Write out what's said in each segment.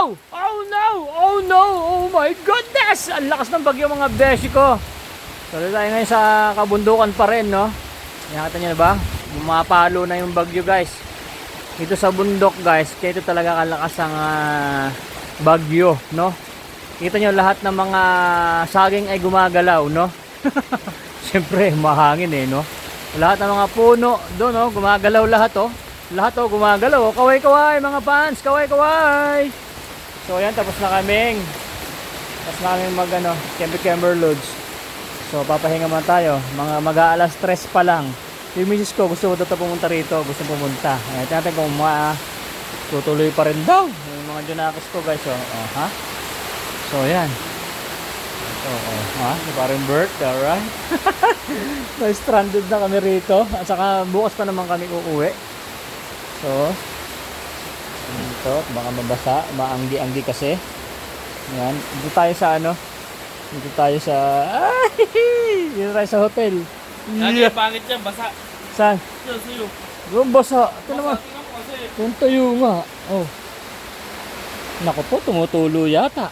no! Oh no! Oh no! Oh my goodness! Ang lakas ng bagyo mga beshi ko. Tuloy tayo ngayon sa kabundukan pa rin, no? Nakita niyo na ba? Bumapalo na yung bagyo, guys. Dito sa bundok, guys, kaya ito talaga kalakas ang bagyo, no? Kita niyo lahat ng mga saging ay gumagalaw, no? Siyempre, mahangin eh, no? Lahat ng mga puno doon, no? Gumagalaw lahat, oh. Lahat, oh, gumagalaw, oh. Kaway-kaway, mga fans, kaway-kaway. So, ayan, tapos na kaming camber loads. So papahinga man tayo, mga mag-aalas 3 pa lang. Yung misis ko gusto ko daw pumunta rito, gusto pumunta. Ayan, natin kung tutuloy pa rin daw. Yung mga junakis ko, guys, oh. Ha? So ayan. Ha? Parang Bert, alright. May stranded na kami rito. At saka bukas pa naman kami uuwi. So ito, baka mabasa, maanggi-anggi kasi. Ayan, dito tayo sa dito tayo sa dito tayo sa hotel. Lagi pangit yan, basa. Saan? Yan, sa'yo. Yung basa. Ito naman. Tingnan mo kasi. Yung tuyo nga. Oh. Naku po, tumutulo yata.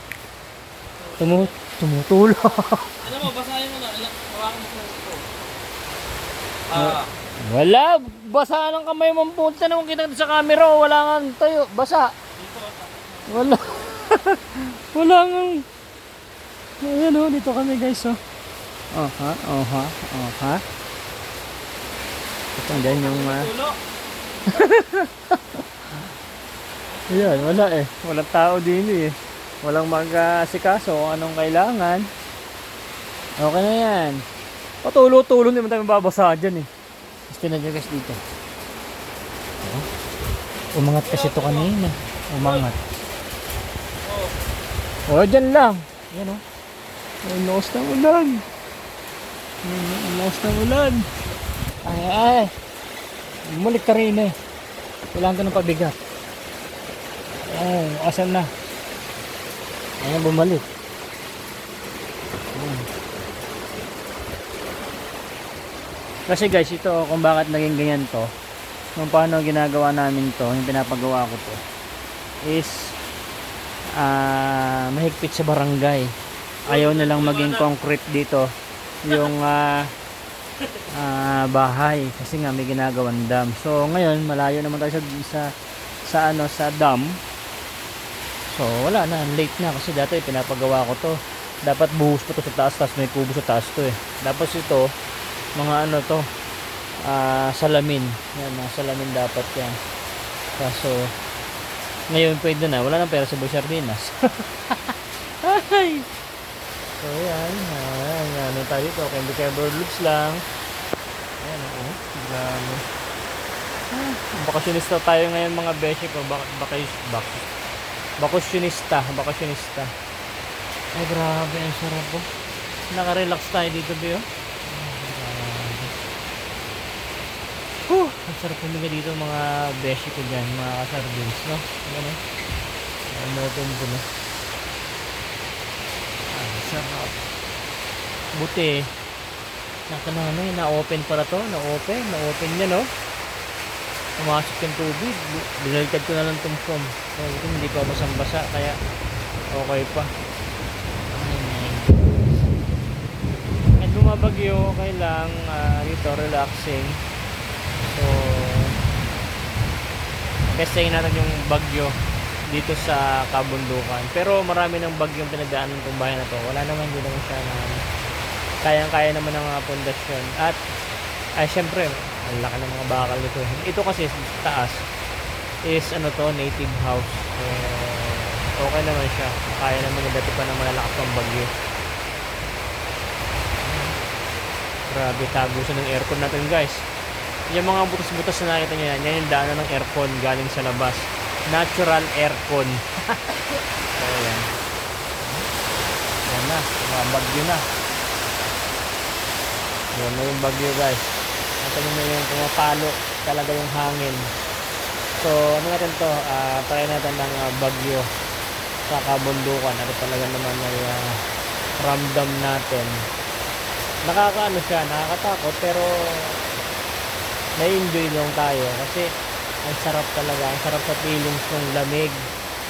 Tumutulo. Ano mo, basahin mo na. Hawakan mo sa ito. Wala. Basa ng kamay mo. Punta naman kita sa camera. Wala nga tayo. Basa. Dito. Wala. Wala nga. Ayan o, dito kami guys oh. Oha. Ito dyan yung Tulo. ayan, wala eh. Walang tao din eh. Walang mag-asikaso kung anong kailangan. Okay na yan. Patulo-tulo, hindi man tayo mababasa dyan eh. Gusto na dyan guys dito. Umangat kasi ito kanina. Umangat. Oh, dyan lang. Yan oh. Ang lakas ng ulan. Ang lakas ng ulan. Ay. Bumalik ka rin eh. Kailangan ka ng pabigat. Oh, asan na? Ayan, bumalik. Kasi guys, ito kung bakit naging ganyan to. Kung paano ginagawa namin to, yung pinapagawa ko to, is mahigpit sa barangay. Ayaw na lang maging concrete dito yung bahay kasi nga may ginagawang dam. So ngayon malayo naman tayo sa dam. So wala na, late na kasi dati pinapagawa ko to. Dapat buhos pa to sa taas, tapos may kubo sa taas to eh. Tapos ito mga salamin. Yan, mga salamin dapat yan. Kaso ngayon pwede na, wala nang pera sa Boy Sardinas. Ay. So yan, ano tayo dito, camber loops lang. Ayan, grabe. Bakasyonista tayo ngayon mga beshi ko, bakasyonista. Ay grabe, ang sarap po. Naka-relax tayo dito, Bio. Ang sarap huminga dito mga beshi ko dyan, mga kasardins, no? Ayan, open ko na. Sarap. Buti na-open para to, na-open niya, no? Pumasok yung tubig, binaliktad ko na lang itong foam. So, hindi pa basang-basa, kaya okay pa. At bumabagyo, okay lang dito, relaxing. So testing natin yung bagyo dito sa kabundukan, pero marami ng bagyong pinagdaanan ng bahay na to. Wala naman, hindi naman siya na kayang-kaya naman ng mga pundasyon. At syempre ang laki ng mga bakal nito. Ito kasi taas is native house, so okay naman siya, kaya naman yung dati pa ng malalakas ng bagyo. Grabe, tagusan ng aircon natin guys. Yung mga butas-butas na nakita nyo yan yung daanan ng aircon galing sa labas. Natural aircon. So yan. Yan na, mga bagyo na. Yan na yung bagyo guys. Natin nyo yung pumapalo talaga yung hangin. So ano natin to, try natin ng bagyo sa kabundukan. Ano talaga naman ay ramdam natin. Siya, nakakatakot, pero na-enjoy lang tayo kasi ang sarap talaga, ang sarap sa feelings ng lamig,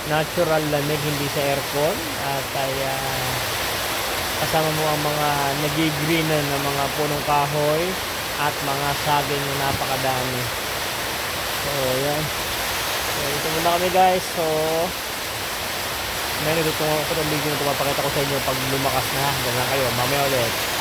natural lamig, hindi sa aircon. At ay kasama mo ang mga nagigreenan ng mga punong kahoy at mga saging na napakadami. So yan. So ito muna kami guys. So ngayon ito ko ng video na ito, papakita ko sa inyo pag lumakas na. Ganyan kayo, mamaya ulit.